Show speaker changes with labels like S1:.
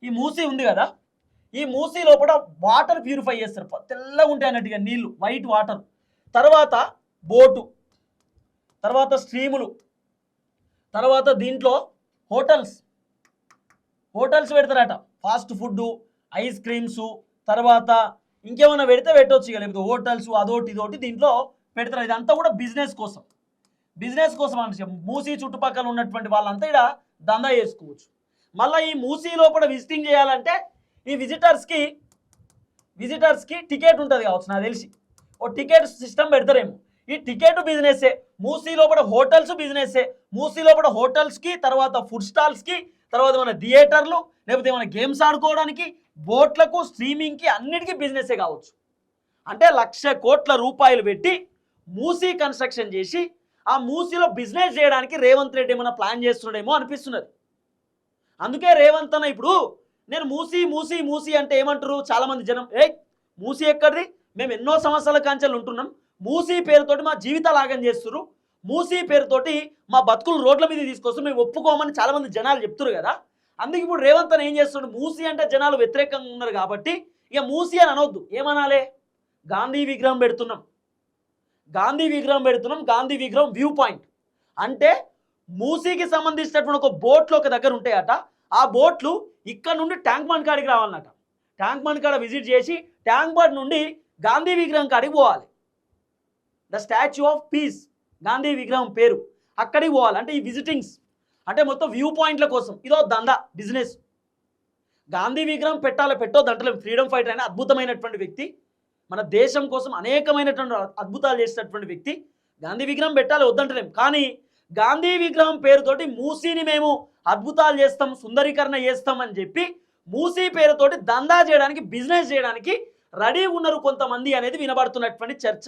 S1: ఈ మూసీ ఉంది కదా, ఈ మూసీ లోపల వాటర్ ప్యూరిఫై చేస్తారు, తెల్లగా ఉంటాయి అన్నట్టుగా నీళ్లు, వైట్ వాటర్. తర్వాత బోటు, తర్వాత స్ట్రీములు, తర్వాత దీంట్లో హోటల్స్ పెడతారట, ఫాస్ట్ ఫుడ్, ఐస్ క్రీమ్స్, తర్వాత ఇంకేమైనా పెడితే పెట్టవచ్చు ఇక, లేకపోతే హోటల్స్ అదోటి ఇదోటి దీంట్లో పెడతారు. ఇదంతా కూడా బిజినెస్ కోసం అంటే మూసీ చుట్టుపక్కల ఉన్నటువంటి వాళ్ళంతా ఇక్కడ దందా చేసుకోవచ్చు. మళ్ళీ ఈ మూసీ లోపల విజిటింగ్ చేయాలంటే ఈ విజిటర్స్కి టికెట్ ఉంటుంది కావచ్చు, నాకు తెలిసి ఓ టికెట్ సిస్టమ్ పెడతారేమో. ఈ టికెట్ బిజినెస్సే, మూసీ లోపల హోటల్స్ బిజినెస్సే, మూసీ లోపల హోటల్స్కి, తర్వాత ఫుడ్ స్టాల్స్కి, తర్వాత ఏమైనా థియేటర్లు, లేకపోతే ఏమైనా గేమ్స్ ఆడుకోవడానికి, బోట్లకు, స్ట్రీమింగ్కి, అన్నిటికీ బిజినెస్సే కావచ్చు. అంటే 1,00,000 కోట్ల రూపాయలు పెట్టి మూసీ కన్స్ట్రక్షన్ చేసి ఆ మూసీలో బిజినెస్ చేయడానికి రేవంత్ రెడ్డి ఏమైనా ప్లాన్ చేస్తున్నాడేమో అనిపిస్తున్నది. అందుకే రేవంత్ అన్న ఇప్పుడు నేను మూసీ అంటే ఏమంటారు చాలామంది జనం, మూసీ ఎక్కడిది, మేము ఎన్నో సంవత్సరాల కాంచెలు ఉంటున్నాం, మూసీ పేరుతోటి మా జీవితాలు ఆగం చేస్తున్నారు, మూసీ పేరుతోటి మా బతుకులు రోడ్ల మీద తీసుకొస్తారు, మేము ఒప్పుకోమని చాలామంది జనాలు చెప్తున్నారు కదా. అందుకే ఇప్పుడు రేవంత్ అని ఏం చేస్తున్నాడు, మూసీ అంటే జనాలు వ్యతిరేకంగా ఉన్నారు కాబట్టి ఇక మూసీ అని అనవద్దు, ఏమనాలే, గాంధీ విగ్రహం పెడుతున్నాం, గాంధీ విగ్రహం వ్యూ పాయింట్. అంటే మూసీకి సంబంధించినటువంటి ఒక బోట్లు ఒక దగ్గర ఉంటాయట, ఆ బోట్లు ఇక్కడ నుండి ట్యాంక్ బండ్ కాడికి రావాలన్నట, ట్యాంక్ బండ్ కాడ విజిట్ చేసి ట్యాంక్ బండ్ నుండి గాంధీ విగ్రహం కాడికి పోవాలి, the statue of piece, Gandhi విగ్రహం పేరు, అక్కడికి పోవాలి. అంటే ఈ విజిటింగ్స్ అంటే మొత్తం వ్యూ పాయింట్ల కోసం ఇదో దందా బిజినెస్. గాంధీ విగ్రహం పెట్టొద్దంటలేం, ఫ్రీడమ్ ఫైటర్ అయిన అద్భుతమైనటువంటి వ్యక్తి, మన దేశం కోసం అనేకమైనటువంటి అద్భుతాలు చేసినటువంటి వ్యక్తి, గాంధీ విగ్రహం పెట్టాలి వద్దంటలేం. కానీ గాంధీ విగ్రహం పేరుతోటి మూసీని మేము అద్భుతాలు చేస్తాం, సుందరీకరణ చేస్తాం అని చెప్పి మూసీ పేరుతోటి దందా చేయడానికి, బిజినెస్ చేయడానికి రెడీగా ఉన్నారు కొంతమంది అనేది వినబడుతున్నటువంటి చర్చ.